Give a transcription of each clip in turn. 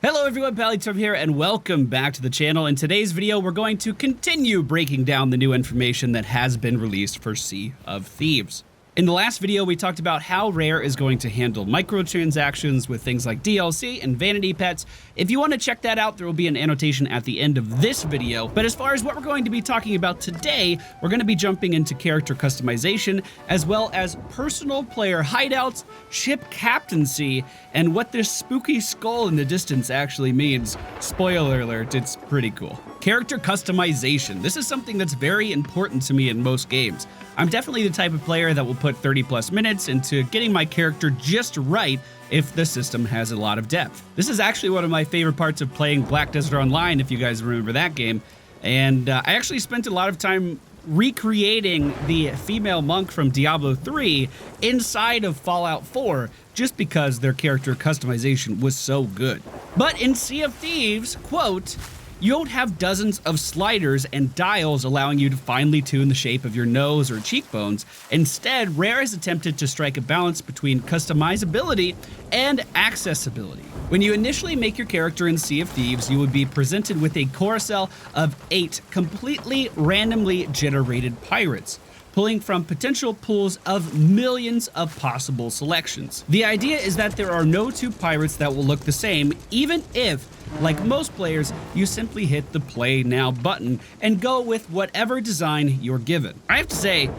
Hello everyone, Hideouts here, and welcome back to the channel. In today's video, we're going to continue breaking down the new information that has been released for Sea of Thieves. In the last video, we talked about how Rare is going to handle microtransactions with things like DLC and vanity pets. If you want to check that out, there will be an annotation at the end of this video. But as far as what we're going to be talking about today, we're going to be jumping into character customization, as well as personal player hideouts, ship captaincy, and what this spooky skull in the distance actually means. Spoiler alert, it's pretty cool. Character customization. This is something that's very important to me in most games. I'm definitely the type of player that will put 30 plus minutes into getting my character just right if the system has a lot of depth. This is actually one of my favorite parts of playing Black Desert Online, if you guys remember that game. And I actually spent a lot of time recreating the female monk from Diablo 3 inside of Fallout 4 just because their character customization was so good. But in Sea of Thieves, quote, you don't have dozens of sliders and dials allowing you to finely tune the shape of your nose or cheekbones. Instead, Rare has attempted to strike a balance between customizability and accessibility. When you initially make your character in Sea of Thieves, you would be presented with a carousel of 8 completely randomly generated pirates, pulling from potential pools of millions of possible selections. The idea is that there are no two pirates that will look the same, even if, like most players, you simply hit the play now button and go with whatever design you're given. I have to say,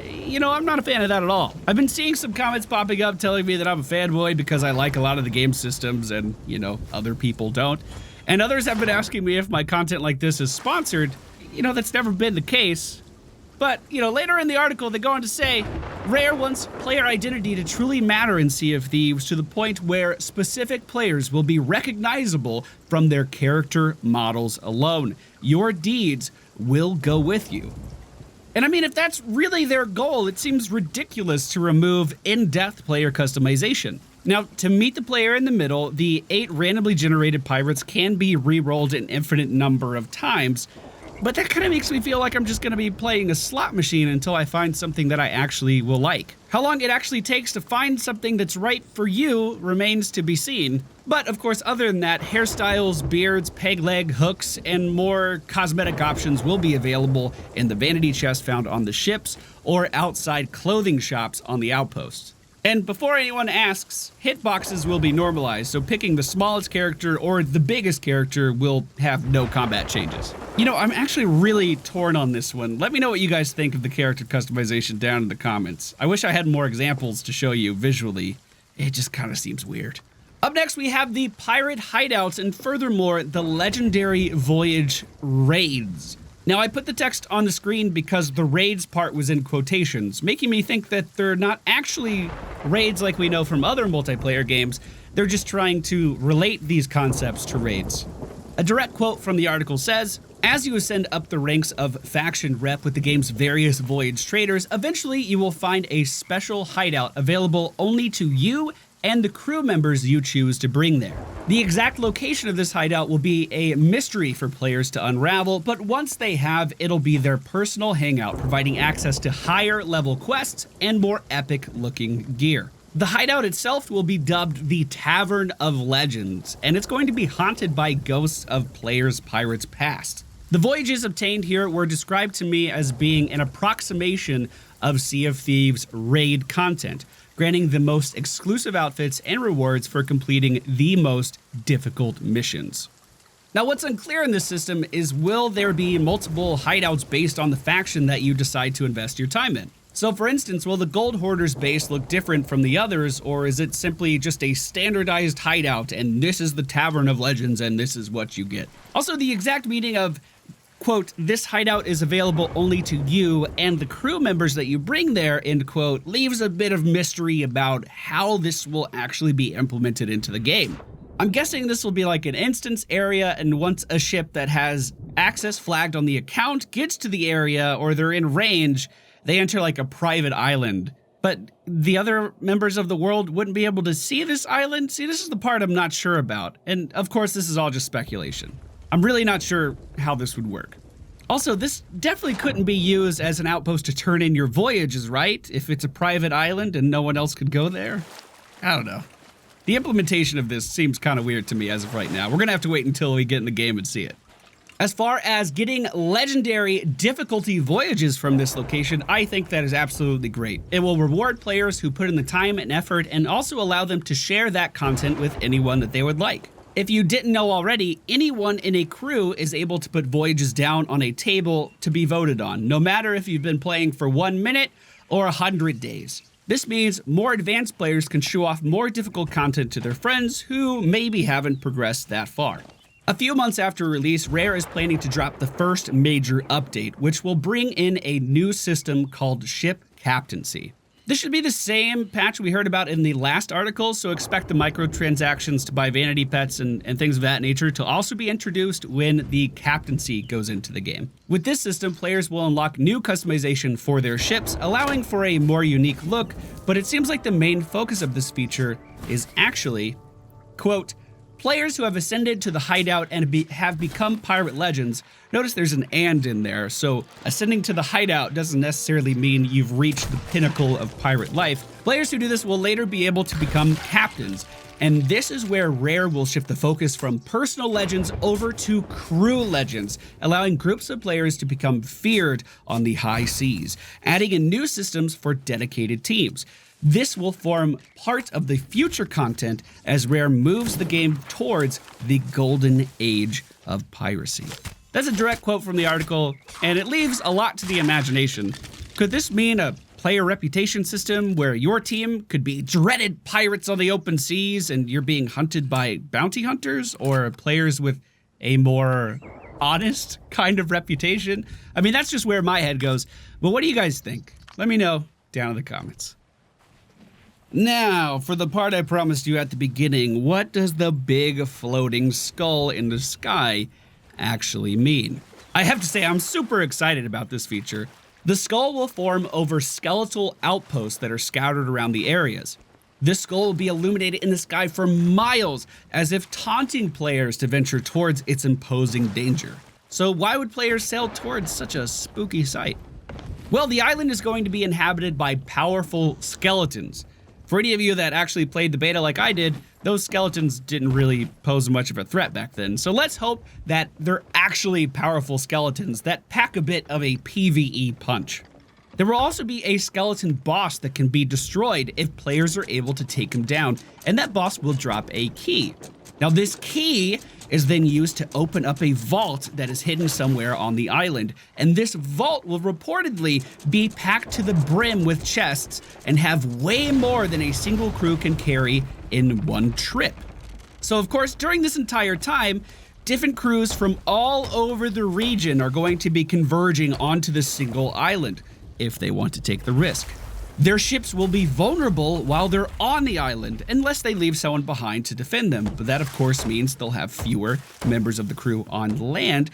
you know, I'm not a fan of that at all. I've been seeing some comments popping up telling me that I'm a fanboy because I like a lot of the game systems and, you know, other people don't. And others have been asking me if my content like this is sponsored. You know, that's never been the case. But, you know, later in the article, they go on to say, Rare wants player identity to truly matter in Sea of Thieves to the point where specific players will be recognizable from their character models alone. Your deeds will go with you. And I mean, if that's really their goal, it seems ridiculous to remove in-depth player customization. Now, to meet the player in the middle, the 8 randomly generated pirates can be re-rolled an infinite number of times. But that kind of makes me feel like I'm just going to be playing a slot machine until I find something that I actually will like. How long it actually takes to find something that's right for you remains to be seen. But of course, other than that, hairstyles, beards, peg leg, hooks, and more cosmetic options will be available in the vanity chest found on the ships or outside clothing shops on the outposts. And before anyone asks, hitboxes will be normalized, so picking the smallest character or the biggest character will have no combat changes. You know, I'm actually really torn on this one. Let me know what you guys think of the character customization down in the comments. I wish I had more examples to show you visually. It just kind of seems weird. Up next, we have the pirate hideouts and furthermore, the legendary voyage raids. Now, I put the text on the screen because the raids part was in quotations, making me think that they're not actually raids like we know from other multiplayer games. They're just trying to relate these concepts to raids. A direct quote from the article says, as you ascend up the ranks of faction rep with the game's various voyage traders, eventually you will find a special hideout available only to you and the crew members you choose to bring there. The exact location of this hideout will be a mystery for players to unravel, but once they have, it'll be their personal hangout, providing access to higher level quests and more epic looking gear. The hideout itself will be dubbed the Tavern of Legends, and it's going to be haunted by ghosts of players' pirates past. The voyages obtained here were described to me as being an approximation of Sea of Thieves raid content, granting the most exclusive outfits and rewards for completing the most difficult missions. Now, what's unclear in this system is, will there be multiple hideouts based on the faction that you decide to invest your time in? So for instance, will the Gold Hoarders base look different from the others, or is it simply just a standardized hideout and this is the Tavern of Legends and this is what you get? Also, the exact meaning of, quote, this hideout is available only to you and the crew members that you bring there, end quote, leaves a bit of mystery about how this will actually be implemented into the game. I'm guessing this will be like an instance area, and once a ship that has access flagged on the account gets to the area or they're in range, they enter like a private island. But the other members of the world wouldn't be able to see this island? See, this is the part I'm not sure about. And of course, this is all just speculation. I'm really not sure how this would work. Also, this definitely couldn't be used as an outpost to turn in your voyages, right? If it's a private island and no one else could go there? I don't know. The implementation of this seems kind of weird to me as of right now. We're going to have to wait until we get in the game and see it. As far as getting legendary difficulty voyages from this location, I think that is absolutely great. It will reward players who put in the time and effort and also allow them to share that content with anyone that they would like. If you didn't know already, anyone in a crew is able to put voyages down on a table to be voted on, no matter if you've been playing for 1 minute or 100 days. This means more advanced players can show off more difficult content to their friends who maybe haven't progressed that far. A few months after release, Rare is planning to drop the first major update, which will bring in a new system called ship captaincy. This should be the same patch we heard about in the last article, so expect the microtransactions to buy vanity pets and things of that nature to also be introduced when the captaincy goes into the game. With this system, players will unlock new customization for their ships, allowing for a more unique look, but it seems like the main focus of this feature is actually, quote, players who have ascended to the hideout and have become pirate legends. Notice there's an "and" in there, so ascending to the hideout doesn't necessarily mean you've reached the pinnacle of pirate life. Players who do this will later be able to become captains, and this is where Rare will shift the focus from personal legends over to crew legends, allowing groups of players to become feared on the high seas, adding in new systems for dedicated teams. This will form part of the future content as Rare moves the game towards the golden age of piracy. That's a direct quote from the article, and it leaves a lot to the imagination. Could this mean a player reputation system where your team could be dreaded pirates on the open seas and you're being hunted by bounty hunters, or players with a more honest kind of reputation? I mean, that's just where my head goes. But what do you guys think? Let me know down in the comments. Now, for the part I promised you at the beginning, what does the big floating skull in the sky actually mean? I have to say, I'm super excited about this feature. The skull will form over skeletal outposts that are scattered around the areas. This skull will be illuminated in the sky for miles, as if taunting players to venture towards its imposing danger. So why would players sail towards such a spooky sight? Well, the island is going to be inhabited by powerful skeletons. For any of you that actually played the beta like I did, those skeletons didn't really pose much of a threat back then. So let's hope that they're actually powerful skeletons that pack a bit of a PvE punch. There will also be a skeleton boss that can be destroyed if players are able to take him down, and that boss will drop a key. Now this key is then used to open up a vault that is hidden somewhere on the island, and this vault will reportedly be packed to the brim with chests and have way more than a single crew can carry in one trip. So of course, during this entire time, different crews from all over the region are going to be converging onto this single island if they want to take the risk. Their ships will be vulnerable while they're on the island, unless they leave someone behind to defend them. But that, of course, means they'll have fewer members of the crew on land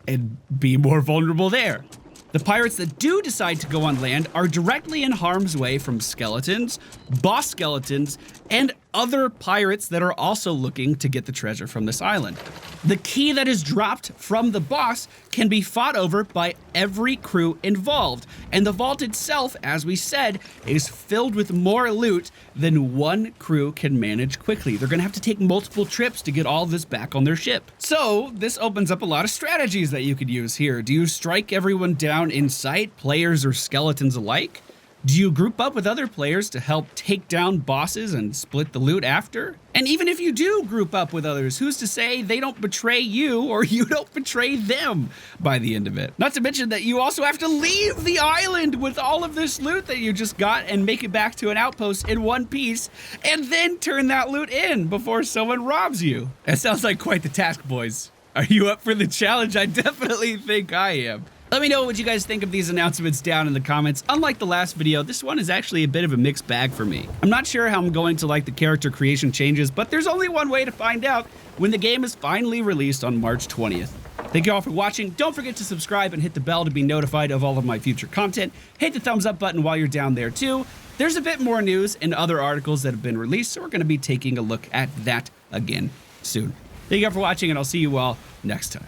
and be more vulnerable there. The pirates that do decide to go on land are directly in harm's way from skeletons, boss skeletons, and other pirates that are also looking to get the treasure from this island. The key that is dropped from the boss can be fought over by every crew involved, and the vault itself, as we said, is filled with more loot than one crew can manage quickly. They're gonna have to take multiple trips to get all this back on their ship. So this opens up a lot of strategies that you could use here. Do you strike everyone down in sight, players or skeletons alike? Do you group up with other players to help take down bosses and split the loot after? And even if you do group up with others, who's to say they don't betray you or you don't betray them by the end of it? Not to mention that you also have to leave the island with all of this loot that you just got and make it back to an outpost in one piece and then turn that loot in before someone robs you. That sounds like quite the task, boys. Are you up for the challenge? I definitely think I am. Let me know what you guys think of these announcements down in the comments. Unlike the last video, this one is actually a bit of a mixed bag for me. I'm not sure how I'm going to like the character creation changes, but there's only one way to find out when the game is finally released on March 20th. Thank you all for watching. Don't forget to subscribe and hit the bell to be notified of all of my future content. Hit the thumbs up button while you're down there too. There's a bit more news and other articles that have been released, so we're going to be taking a look at that again soon. Thank you all for watching, and I'll see you all next time.